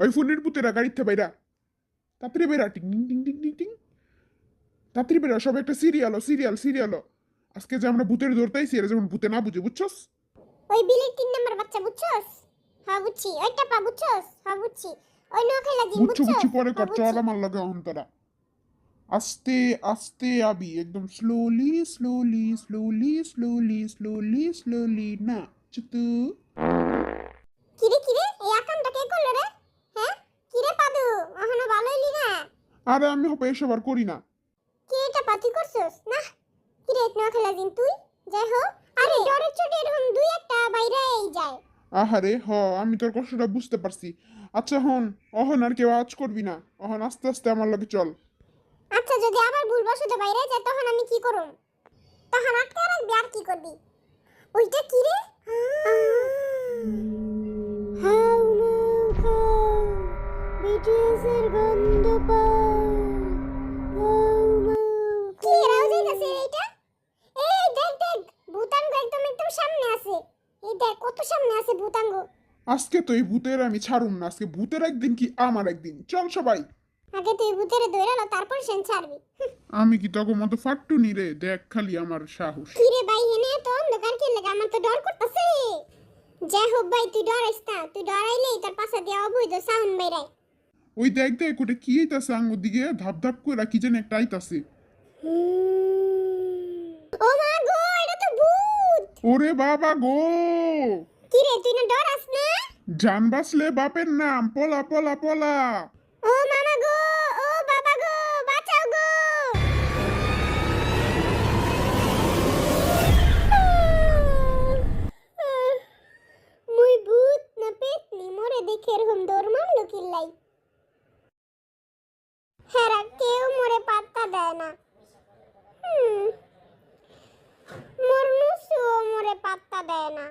ওই ফোনের পুতেরা গাড়িতে বাইরা, তাড়াতাড়ি বেরা, টিং টিং টিং টিং টিং টিং, তাড়াতাড়ি বেরা, সব একটা সিরিয়াল সিরিয়াল সিরিয়াল। আজকে যে আমরা ভূতের ধরতেইছি এরা যেমন ভূতে না বুঝে, বুঝছস? ওই বিলের 3 নাম্বার বাচ্চা বুঝছস? হ্যাঁ বুঝছি। ওইটা পা বুঝছস? হ্যাঁ বুঝছি। ওই নোয়াখাইলা জিন বুঝছো বুঝছস? বুঝছি, পরে হ্যাঁ কর, চল বুঝছি। আমার লগে অহন্তরা। আস্তে আস্তে আবি, একদম slowly slowly slowly slowly slowly slowly না চুতু। কিরে কিরে এই আকামটা কে করলো রে? হ্যাঁ কিরে পাদু এখনো ভালো হইলি না? আরে আমি হবে এসব আর করি না। কি এটা পাতি করছস না? কিরে নোয়াখাইলা জিন তুই যাই হোক। আরে ডরের চোটে এরকম দুই একটা বাইরেই যায়। আহারে আমি তোর কষ্টটা বুঝতে পারছি। আচ্ছা হন, অহন আর কেউ আওয়াজ করবি না, অহন আস্তে আস্তে আমার লগে চল। আচ্ছা যদি আবার ভুলবশত বাইরে যায় তখন আমি কি করব? তখন আটকে রাখবি আর কি করবি? ওইটা কি রে? হাউ মাউ খাও বিটিএস এর গন্ধ পাও। হাউ মাউ কি রাও যাইতাছে এইটা? এই দেখ দেখ ভূতাঙ্গ একদম একদম সামনে আছে। এই দেখ কত সামনে আছে ভূতাঙ্গ। আজকে তো এই ভূতের আমি ছাড়ুম না, আজকে ভূতের একদিন কি আমার একদিন, চল সবাই। আগে তুই ভূতেরে ধরে লো তারপর সেন ছাড়বি। আমি কি তখন মতো ফাট্টুনি রে, দেখ খালি আমার সাহস। কি রে ভাই হেনে তো অন্ধকার কি লাগে আমার তো ডর করতেছে। যাই হোক ভাই তুই ডরাইস না, তুই ডরাইলেই তোর পাশে দিয়ে অবৈধ সাউন্ড বেরায়। ওই দেখ দেখ ওটা কি আইতাছে আঙ্গুর দিকে, ধাপ ধাপ করে কি যেন একটা আইতাছে। ও মা গো এটা তো ভূত। ওরে বাবা গো, কি রে তুই না ডরাস না? জান বাঁচলে বাপের নাম, পলা পলা পলা। ও মামা গো, ও বাবা গো, বাঁচাও গো। মুই ভূত না পেতনি মোরে দেখে এরকম দৌড় মারলো কিল্লাই। হেরা কেউ মোরে পাত্তা দেয় না। মোর নুসু মোরে পাত্তা দেয় না।